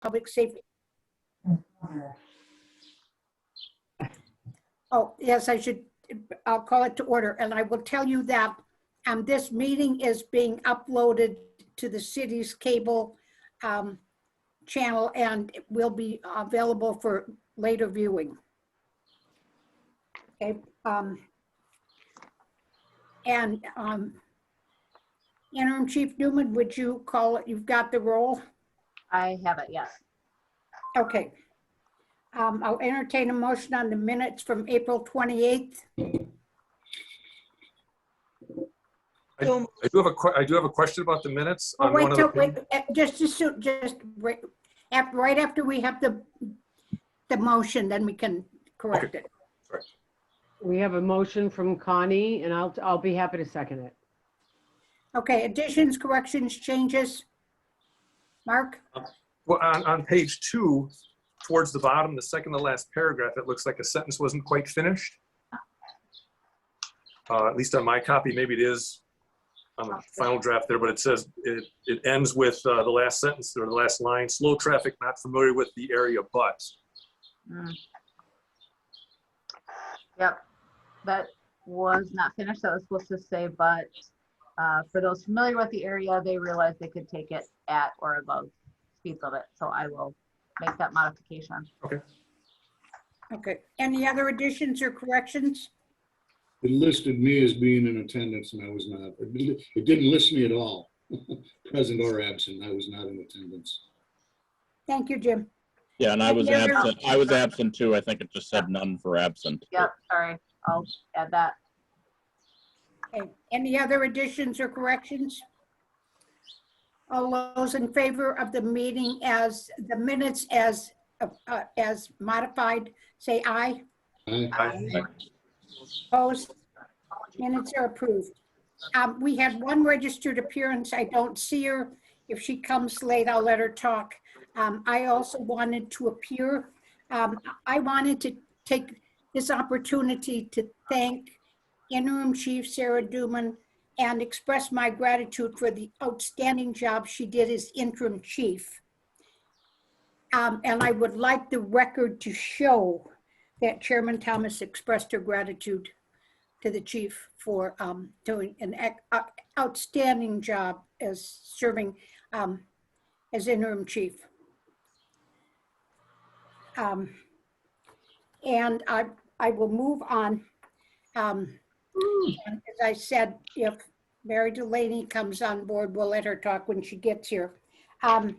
public safety. Oh, yes, I'll call it to order. And I will tell you that this meeting is being uploaded to the city's cable channel, and it will be available for later viewing. Okay. Interim Chief Newman, would you call it? You've got the roll? I have it, yes. Okay. I'll entertain a motion on the minutes from April 28th. I do have a question about the minutes. Oh, on wait one of till, the- right after we have the motion, then we can correct it. Sorry. We have a motion from Connie, and I'll be happy to second it. Okay, additions, corrections, changes. Mark? Well, on page 2, towards the bottom, the second to last paragraph, it looks like a sentence wasn't quite finished. At least on my copy, maybe it is on the final draft there, but it says it ends with the last sentence or the last line, slow traffic, not familiar with the area, but. Yep, that was not finished. That was supposed to say, but for those familiar with the area, they realized they could take it at or above speed limit. So I will make that modification. Okay. Okay, any other additions or corrections? It listed me as being in attendance and I was not. It didn't list me at all, present or absent. I was not in attendance. Thank you, Jim. Yeah, and I was Any other- absent. I was absent too. I think it just said none for absent. Yep, sorry, I'll add that. Okay, any other additions or corrections? All those in favor of the meeting as the minutes as modified, say aye. Aye. Opposed? Minutes are approved. We had one registered appearance. I don't see her. If she comes late, I'll let her talk. I also wanted to appear. I wanted to take this opportunity to thank Interim Chief Sarah Duman and express my gratitude for the outstanding job she did as interim chief. And I would like the record to show that Chairman Thomas expressed her gratitude to the chief for doing an outstanding job as serving as interim chief. And I will move on. And as I said, if Mary Delaney comes on board, we'll let her talk when she gets here. I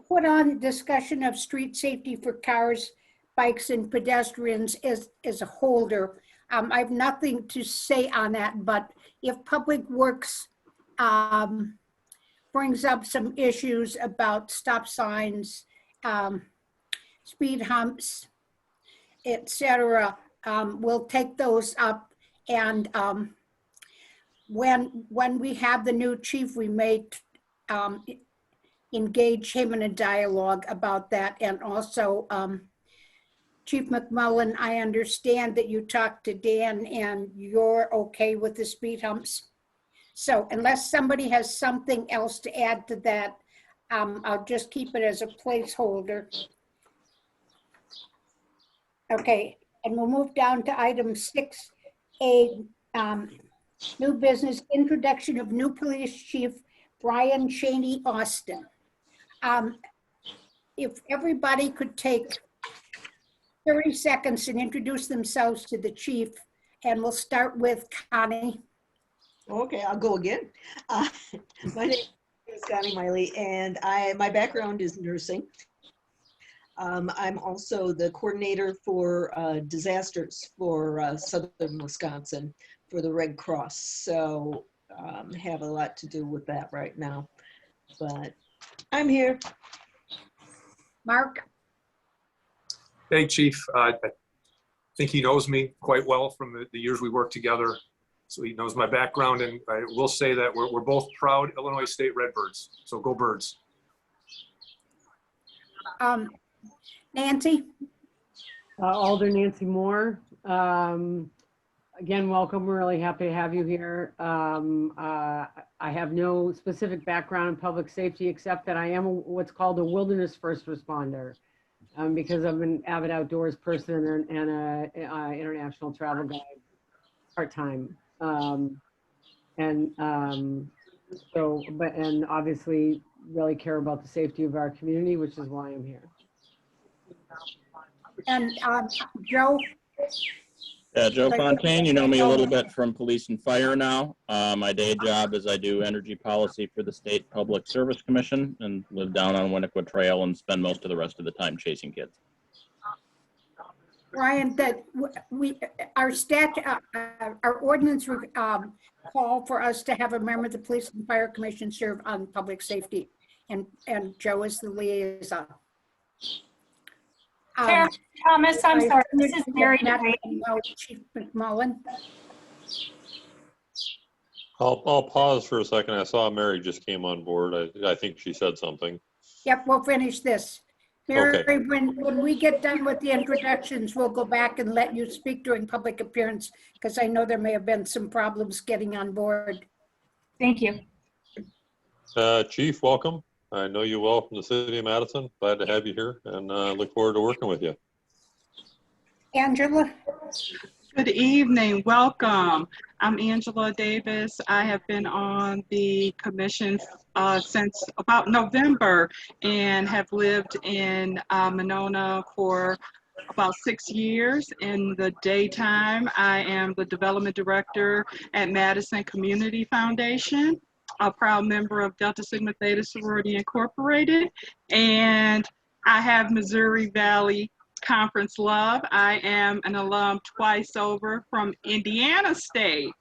put on discussion of street safety for cars, bikes, and pedestrians as a holder. I have nothing to say on that, but if Public Works brings up some issues about stop signs, speed humps, etc., we'll take those up. And when we have the new chief, we may engage him in a dialogue about that. And also, Chief McMullen, I understand that you talked to Dan and you're okay with the speed humps. So unless somebody has something else to add to that, I'll just keep it as a placeholder. Okay, and we'll move down to item 6A, new business, introduction of new police chief, Brian Cheney Austin. If everybody could take 30 seconds and introduce themselves to the chief, and we'll start with Connie. Okay, I'll go again. My name is Connie Miley, and my background is nursing. I'm also the coordinator for disasters for Southern Wisconsin for the Red Cross. So have a lot to do with that right now, but I'm here. Mark? Hey, Chief. I think he knows me quite well from the years we worked together. So he knows my background, and I will say that we're both proud Illinois State Redbirds. So go Birds. Nancy? Alder Nancy Moore. Again, welcome. We're really happy to have you here. I have no specific background in public safety except that I am what's called a wilderness first responder because I'm an avid outdoors person and a international travel guide part-time. And obviously really care about the safety of our community, which is why I'm here. And Joe? Yeah, Joe Fontaine, you know me a little bit from police and fire now. My day job is I do energy policy for the State Public Service Commission and live down on Winnequa Trail and spend most of the rest of the time chasing kids. Ryan, that our ordinance call for us to have a member of the Police and Fire Commission serve on public safety, and Joe is the liaison. Chair Thomas, I'm sorry, this is Mary. Chief McMullen. I'll pause for a second. I saw Mary just came on board. I think she said something. Yep, we'll finish this. Mary, Okay. when we get done with the introductions, we'll go back and let you speak during public appearance, because I know there may have been some problems getting on board. Thank you. Chief, welcome. I know you well from the city of Madison. Glad to have you here and look forward to working with you. Angela? Good evening, welcome. I'm Angela Davis. I have been on the commission since about November and have lived in Monona for about 6 years. In the daytime, I am the development director at Madison Community Foundation, a proud member of Delta Sigma Theta Sorority Incorporated, and I have Missouri Valley Conference love. I am an alum twice over from Indiana State.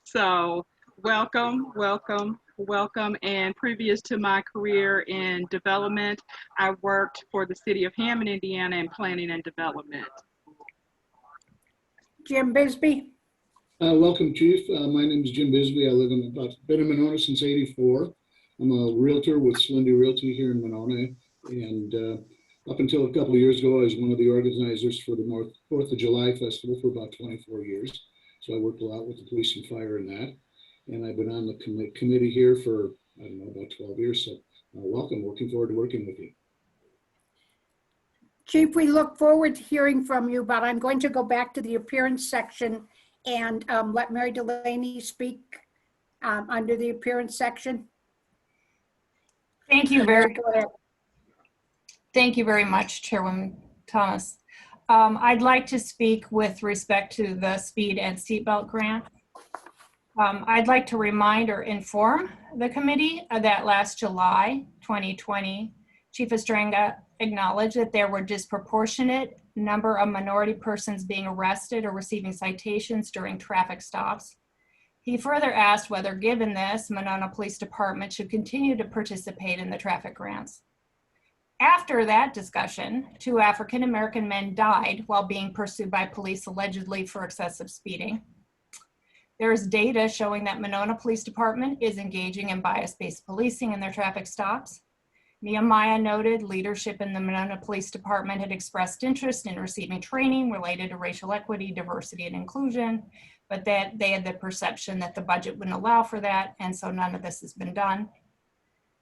So welcome, welcome, welcome. And previous to my career in development, I worked for the city of Hammond, Indiana in planning and development. Jim Bisbee? Welcome, Chief. My name is Jim Bisbee. I live been in Monona since '84. I'm a realtor with Slendy Realty here in Monona. And up until a couple of years ago, I was one of the organizers for the 4th of July Festival for about 24 years. So I worked a lot with the police and fire in that. And I've been on the committee here for, I don't know, about 12 years. So welcome, looking forward to working with you. Chief, we look forward to hearing from you, but I'm going to go back to the appearance section and let Mary Delaney speak under the appearance section. Thank you very much, Chairwoman Thomas. I'd like to speak with respect to the speed and seatbelt grant. I'd like to remind or inform the committee that last July 2020, Chief Estranga acknowledged that there were disproportionate number of minority persons being arrested or receiving citations during traffic stops. He further asked whether, given this, Monona Police Department should continue to participate in the traffic grants. After that discussion, 2 African-American men died while being pursued by police allegedly for excessive speeding. There is data showing that Monona Police Department is engaging in bias-based policing in their traffic stops. Nehemiah noted leadership in the Monona Police Department had expressed interest in receiving training related to racial equity, diversity, and inclusion, but that they had the perception that the budget wouldn't allow for that, and so none of this has been done.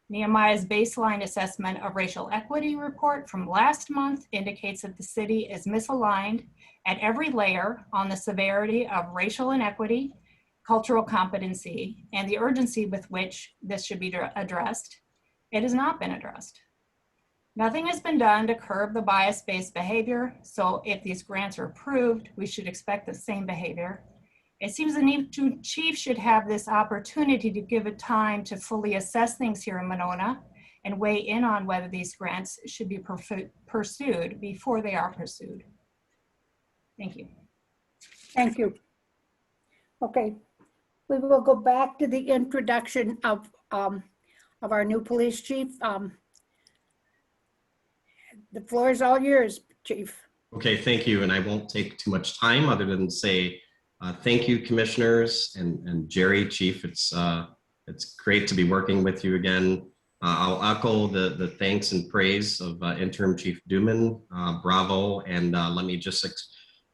Nehemiah's baseline assessment of racial equity report from last month indicates that the city is misaligned at every layer on the severity of racial inequity, cultural competency, and the urgency with which this should be addressed. It has not been addressed. Nothing has been done to curb the bias-based behavior, so if these grants are approved, we should expect the same behavior. It seems the new chief should have this opportunity to give it time to fully assess things here in Monona and weigh in on whether these grants should be pursued before they are pursued. Thank you. Thank you. Okay, we will go back to the introduction of our new police chief. The floor is all yours, Chief. Okay, thank you. And I won't take too much time other than say thank you, commissioners and Jerry, Chief. It's great to be working with you again. I'll echo the thanks and praise of Interim Chief Duman. Bravo. And let me just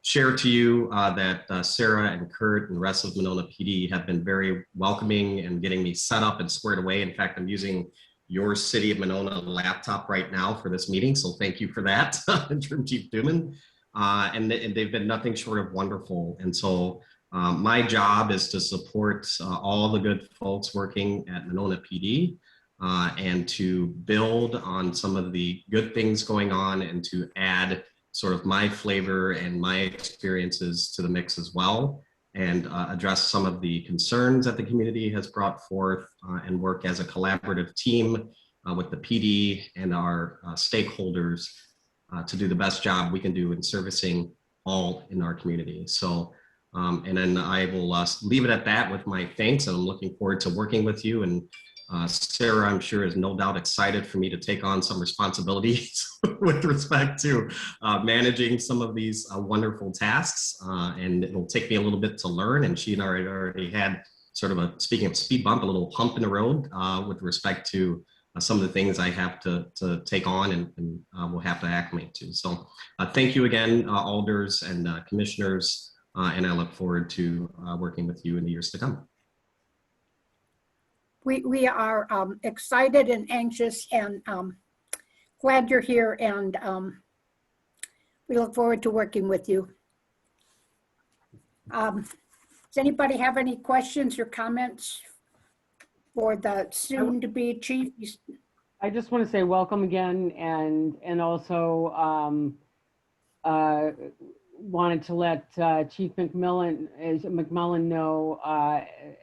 share to you that Sarah and Kurt and the rest of Monona PD have been very welcoming and getting me set up and squared away. In fact, I'm using your City of Monona laptop right now for this meeting, so thank you for that, Interim Chief Duman. And they've been nothing short of wonderful. And so my job is to support all the good folks working at Monona PD and to build on some of the good things going on and to add sort of my flavor and my experiences to the mix as well, and address some of the concerns that the community has brought forth and work as a collaborative team with the PD and our stakeholders to do the best job we can do in servicing all in our community. So, and then I will leave it at that with my thanks, and I'm looking forward to working with you. And Sarah, I'm sure, is no doubt excited for me to take on some responsibilities with respect to managing some of these wonderful tasks. And it'll take me a little bit to learn. And she and I already had sort of speaking of speed bump, a little hump in the road with respect to some of the things I have to take on and will have to acclimate to. So thank you again, alders and commissioners. And I look forward to working with you in the years to come. We are excited and anxious and glad you're here, and we look forward to working with you. Does anybody have any questions or comments for the soon-to-be chief? I just want to say welcome again, and also wanted to let Chief McMullen know,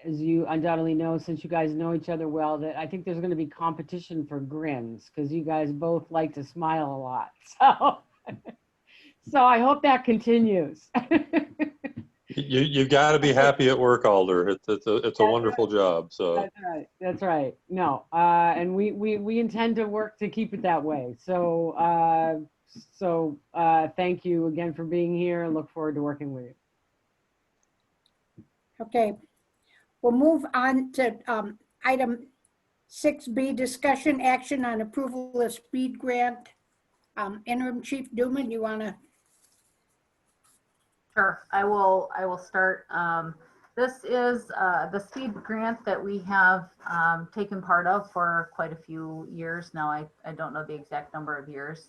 as you undoubtedly know, since you guys know each other well, that I think there's going to be competition for grins because you guys both like to smile a lot. So I hope that continues. You've got to be happy at work, Alder. It's a wonderful job. So that's right. That's right. No, and we intend to work to keep it that way. So thank you again for being here. Look forward to working with you. Okay, we'll move on to item 6B, discussion action on approval of speed grant. Interim Chief Duman, you want to? Sure, I will start. This is the speed grant that we have taken part of for quite a few years now. I don't know the exact number of years.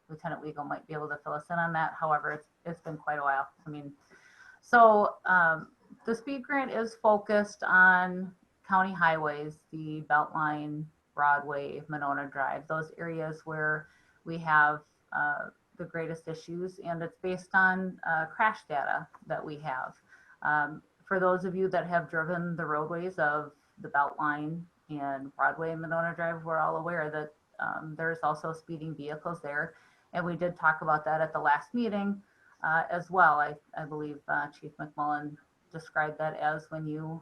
Lieutenant Weigel might be able to fill us in on that. However, it's been quite a while. I mean, so the speed grant is focused on county highways, the Beltline, Broadway, Monona Drive, those areas where we have the greatest issues, and it's based on crash data that we have. For those of you that have driven the roadways of the Beltline and Broadway and Monona Drive, we're all aware that there's also speeding vehicles there. And we did talk about that at the last meeting as well. I believe Chief McMullen described that as when you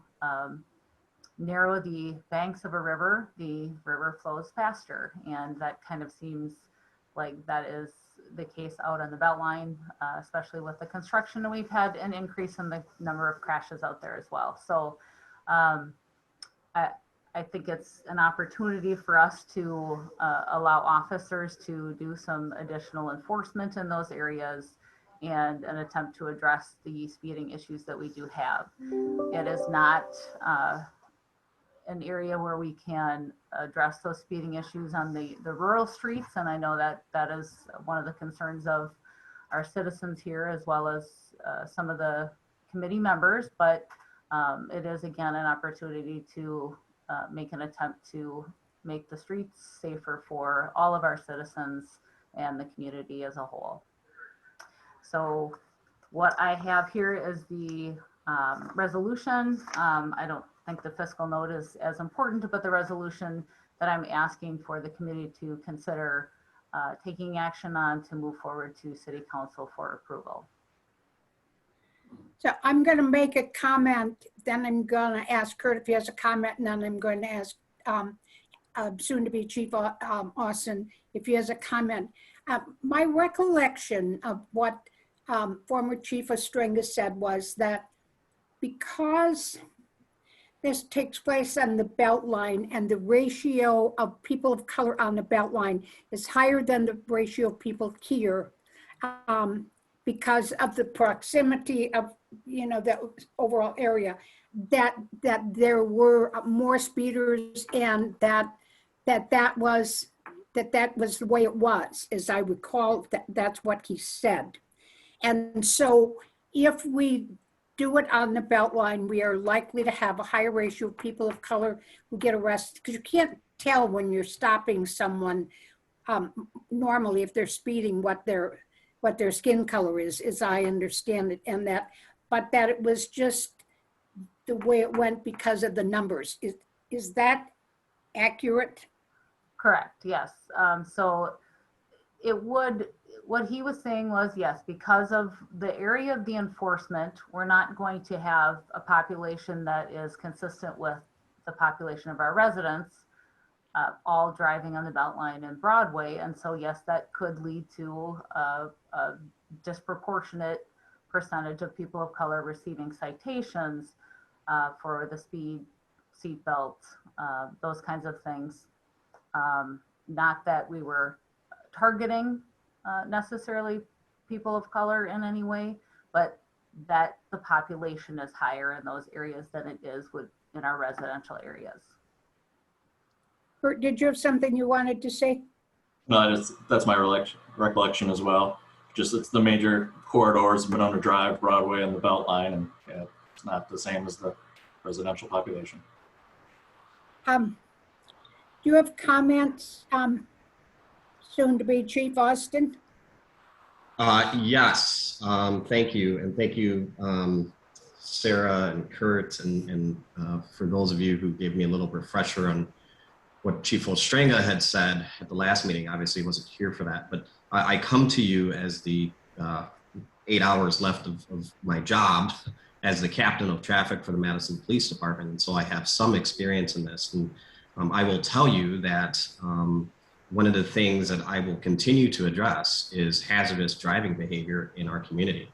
narrow the banks of a river, the river flows faster. And that kind of seems like that is the case out on the Beltline, especially with the construction. And we've had an increase in the number of crashes out there as well. So I think it's an opportunity for us to allow officers to do some additional enforcement in those areas and an attempt to address the speeding issues that we do have. It is not an area where we can address those speeding issues on the rural streets. And I know that that is one of the concerns of our citizens here, as well as some of the committee members, but it is again an opportunity to make an attempt to make the streets safer for all of our citizens and the community as a whole. So what I have here is the resolution. I don't think the fiscal note is as important, but the resolution that I'm asking for the committee to consider taking action on to move forward to City Council for approval. So I'm going to make a comment, then I'm going to ask Kurt if he has a comment, and then I'm going to ask soon-to-be Chief Austin if he has a comment. My recollection of what former Chief Ostringa said was that because this takes place on the Beltline and the ratio of people of color on the Beltline is higher than the ratio of people here, because of the proximity of, the overall area, that there were more speeders, and that was the way it was, as I recall, that's what he said. And so if we do it on the Beltline, we are likely to have a higher ratio of people of color who get arrested, because you can't tell when you're stopping someone normally if they're speeding what their skin color is, as I understand it, but that it was just the way it went because of the numbers. Is that accurate? Correct, yes. So what he was saying was, yes, because of the area of the enforcement, we're not going to have a population that is consistent with the population of our residents, all driving on the Beltline and Broadway. And so, yes, that could lead to a disproportionate percentage of people of color receiving citations for the speed, seatbelt, those kinds of things. Not that we were targeting necessarily people of color in any way, but that the population is higher in those areas than it is in our residential areas. Bert, did you have something you wanted to say? No, that's my recollection as well. Just it's the major corridors, Monona Drive, Broadway, and the Beltline, and yeah, it's not the same as the residential population. Do you have comments, soon to be Chief Austin? Yes, thank you. And thank you, Sarah and Kurt, and for those of you who gave me a little refresher on what Chief Ostrenga had said at the last meeting. Obviously he wasn't here for that, but I come to you as the 8 hours left of my job as the captain of traffic for the Madison Police Department. And so I have some experience in this. And I will tell you that one of the things that I will continue to address is hazardous driving behavior in our community.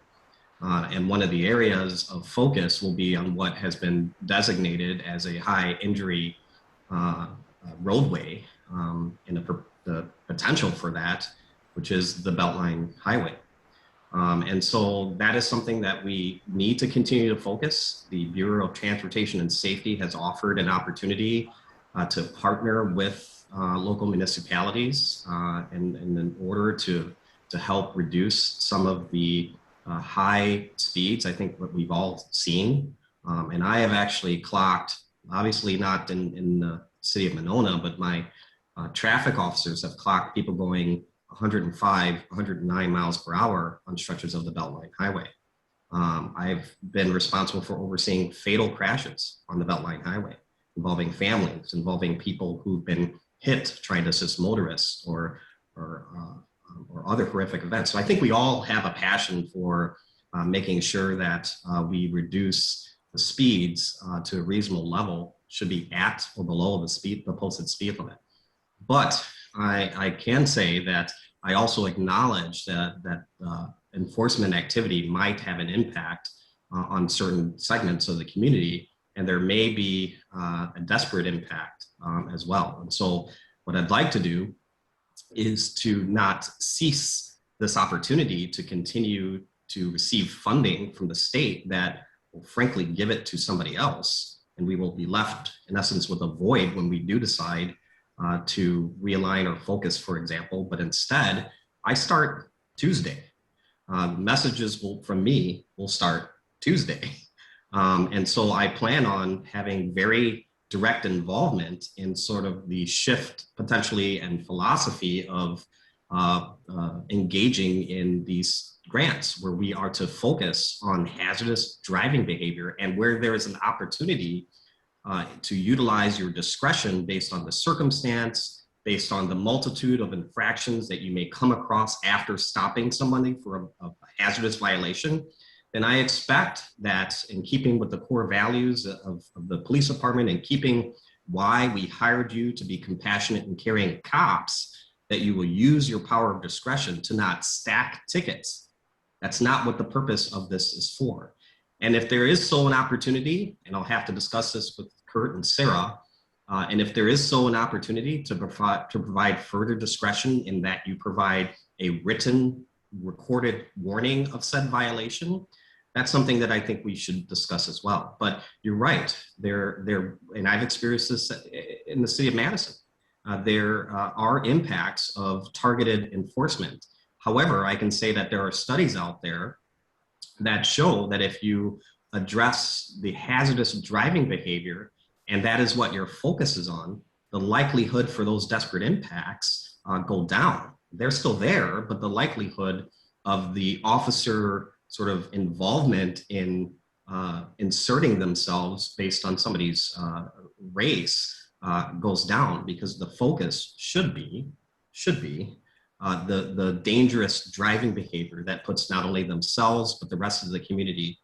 And one of the areas of focus will be on what has been designated as a high injury roadway, and the potential for that, which is the Beltline Highway. And so that is something that we need to continue to focus. The Bureau of Transportation and Safety has offered an opportunity to partner with local municipalities in order to help reduce some of the high speeds, I think what we've all seen. And I have actually clocked, obviously not in the city of Monona, but my traffic officers have clocked people going 105, 109 miles per hour on stretches of the Beltline Highway. I've been responsible for overseeing fatal crashes on the Beltline Highway, involving families, involving people who've been hit trying to assist motorists or other horrific events. So I think we all have a passion for making sure that we reduce the speeds to a reasonable level, should be at or below the posted speed limit. But I can say that I also acknowledge that enforcement activity might have an impact on certain segments of the community, and there may be a desperate impact as well. And so what I'd like to do is to not cease this opportunity to continue to receive funding from the state that will frankly give it to somebody else. And we will be left, in essence, with a void when we do decide to realign or focus, for example. But instead, I start Tuesday. Messages from me will start Tuesday. And so I plan on having very direct involvement in sort of the shift potentially and philosophy of engaging in these grants, where we are to focus on hazardous driving behavior, and where there is an opportunity to utilize your discretion based on the circumstance, based on the multitude of infractions that you may come across after stopping somebody for a hazardous violation, then I expect that, in keeping with the core values of the police department, and keeping why we hired you to be compassionate and caring cops, that you will use your power of discretion to not stack tickets. That's not what the purpose of this is for. And if there is so an opportunity, and I'll have to discuss this with Kurt and Sarah, and if there is so an opportunity to provide further discretion in that you provide a written recorded warning of said violation, that's something that I think we should discuss as well. But you're right, and I've experienced this in the city of Madison. There are impacts of targeted enforcement. However, I can say that there are studies out there that show that if you address the hazardous driving behavior, and that is what your focus is on, the likelihood for those desperate impacts go down. They're still there, but the likelihood of the officer sort of involvement in inserting themselves based on somebody's race goes down, because the focus should be the dangerous driving behavior that puts not only themselves but the rest of the community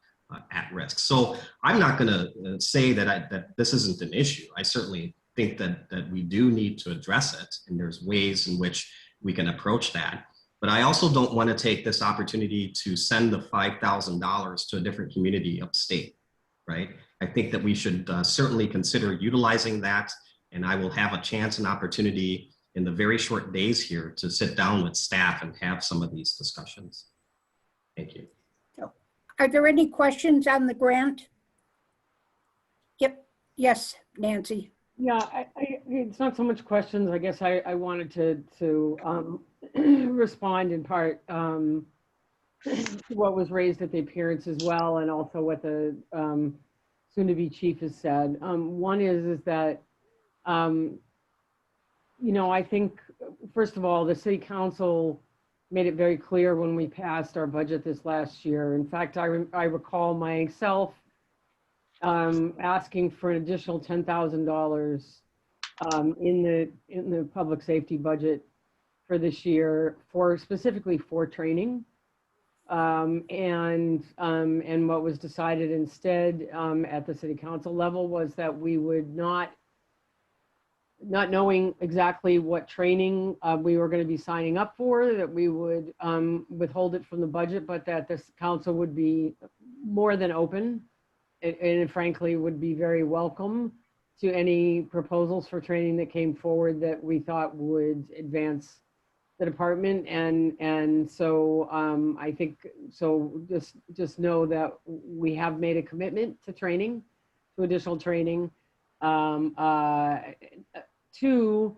at risk. So I'm not going to say that this isn't an issue. I certainly think that we do need to address it, and there's ways in which we can approach that. But I also don't want to take this opportunity to send the $5,000 to a different community upstate, right? I think that we should certainly consider utilizing that, and I will have a chance and opportunity in the very short days here to sit down with staff and have some of these discussions. Thank you. Are there any questions on the grant? Yep. Yes, Nancy. Yeah, it's not so much questions. I guess I wanted to respond in part to what was raised at the appearance as well, and also what the soon-to-be chief has said. One is that, you know, I think, first of all, the city council made it very clear when we passed our budget this last year. In fact, I recall myself asking for an additional $10,000 in the public safety budget for this year, specifically for training. And what was decided instead at the city council level was that we would not knowing exactly what training we were going to be signing up for, that we would withhold it from the budget, but that this council would be more than open and frankly would be very welcome to any proposals for training that came forward that we thought would advance the department. And so I think, so just know that we have made a commitment to training, to additional training. Two,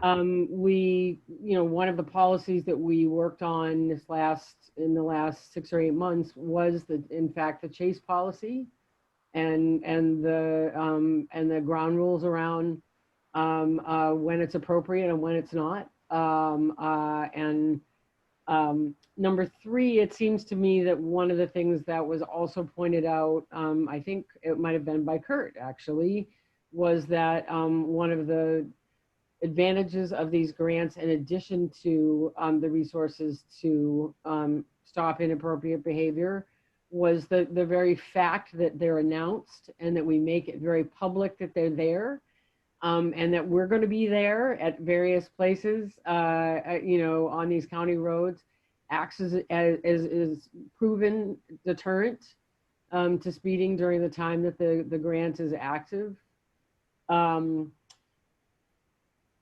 we, you know, one of the policies that we worked on in the last 6 or 8 months was in fact the chase policy and the ground rules around when it's appropriate and when it's not. Number 3, it seems to me that one of the things that was also pointed out, I think it might have been by Kurt actually, was that one of the advantages of these grants, in addition to the resources to stop inappropriate behavior, was the very fact that they're announced and that we make it very public that they're there, and that we're going to be there at various places, you know, on these county roads, acts as proven deterrent to speeding during the time that the grant is active.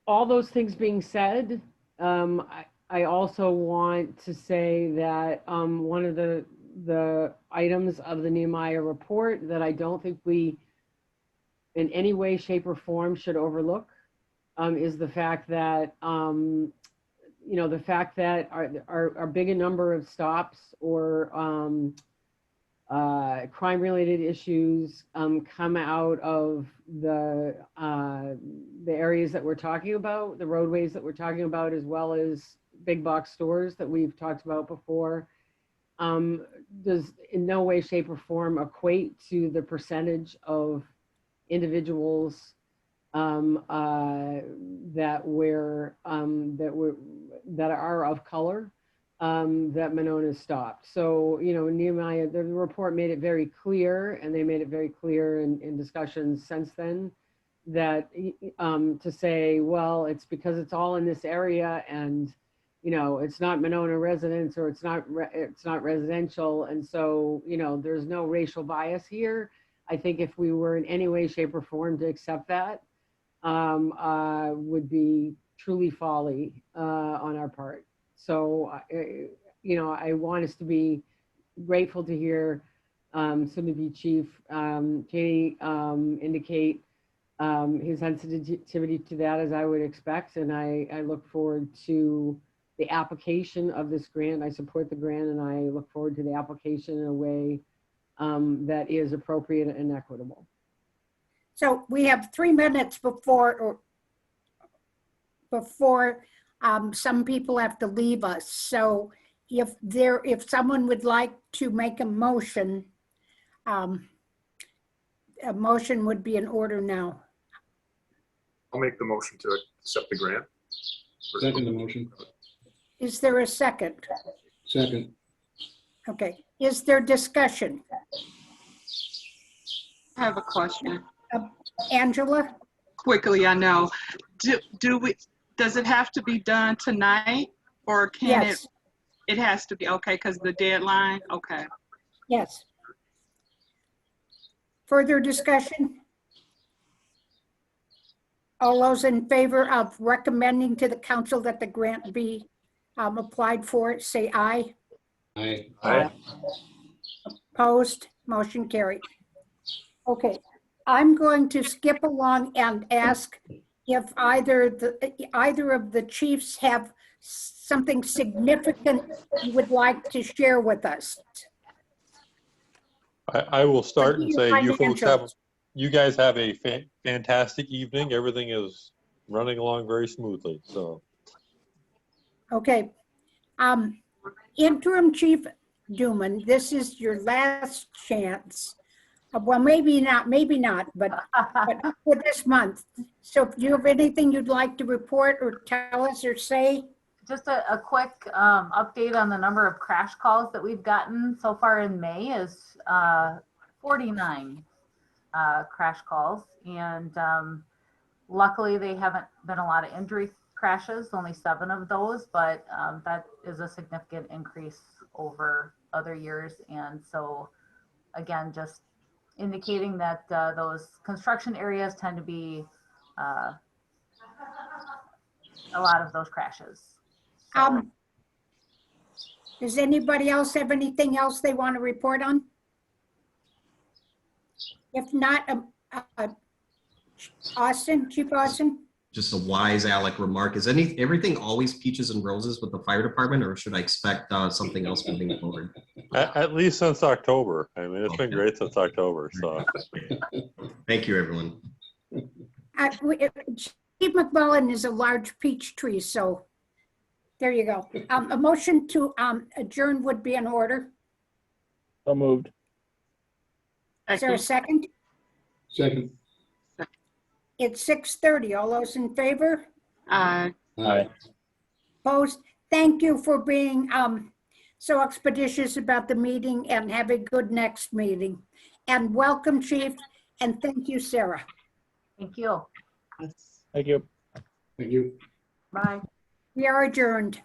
All those things being said, I also want to say that one of the items of the Nehemiah report that I don't think we in any way, shape, or form should overlook is the fact that, you know, the fact that our big number of stops or crime-related issues come out of the areas that we're talking about, the roadways that we're talking about, as well as big box stores that we've talked about before, does in no way, shape, or form equate to the percentage of individuals that are of color that Monona stopped. So, you know, Nehemiah, the report made it very clear, and they made it very clear in discussions since then, that to say, well, it's because it's all in this area, and you know, it's not Monona residents, or it's not residential, and so, you know, there's no racial bias here. I think if we were in any way, shape, or form to accept that, would be truly folly on our part. So you know, I want us to be grateful to hear soon-to-be Chief Cheney indicate his sensitivity to that, as I would expect. And I look forward to the application of this grant. I support the grant, and I look forward to the application in a way that is appropriate and equitable. So we have 3 minutes before some people have to leave us. So if someone would like to make a motion would be in order now. I'll make the motion to accept the grant. Second the motion. Is there a second? Second. Okay. Is there discussion? I have a question. Angela? Quickly, I know. Does it have to be done tonight, or can Yes. it has to be, okay, because the deadline? Okay. Yes. Further discussion? All those in favor of recommending to the council that the grant be applied for, say aye. Aye. Aye. Opposed? Motion carried. Okay, I'm going to skip along and ask if either of the chiefs have something significant you would like to share with us. I will start and say Financials. you guys have a fantastic evening. Everything is running along very smoothly, so. Okay. Interim Chief Duman, this is your last chance. Well, maybe not, but for this month. So do you have anything you'd like to report or tell us or say? Just a quick update on the number of crash calls that we've gotten so far in May is 49 crash calls. And luckily they haven't been a lot of injury crashes, only 7 of those, but that is a significant increase over other years. And so again, just indicating that those construction areas tend to be a lot of those crashes. Does anybody else have anything else they want to report on? If not, Austin, Chief Austin? Just a wise Alec remark. Is everything always peaches and roses with the fire department, or should I expect something else moving forward? At least since October. I mean, it's been great since October, so. Thank you, everyone. Chief McMullen is a large peach tree, so there you go. A motion to adjourn would be in order. So moved. Is there a second? Second. It's 6:30. All those in favor? Aye. Aye. Opposed? Thank you for being so expeditious about the meeting, and have a good next meeting. And welcome, Chief, and thank you, Sarah. Thank you. Thank you. Thank you. Bye. We are adjourned.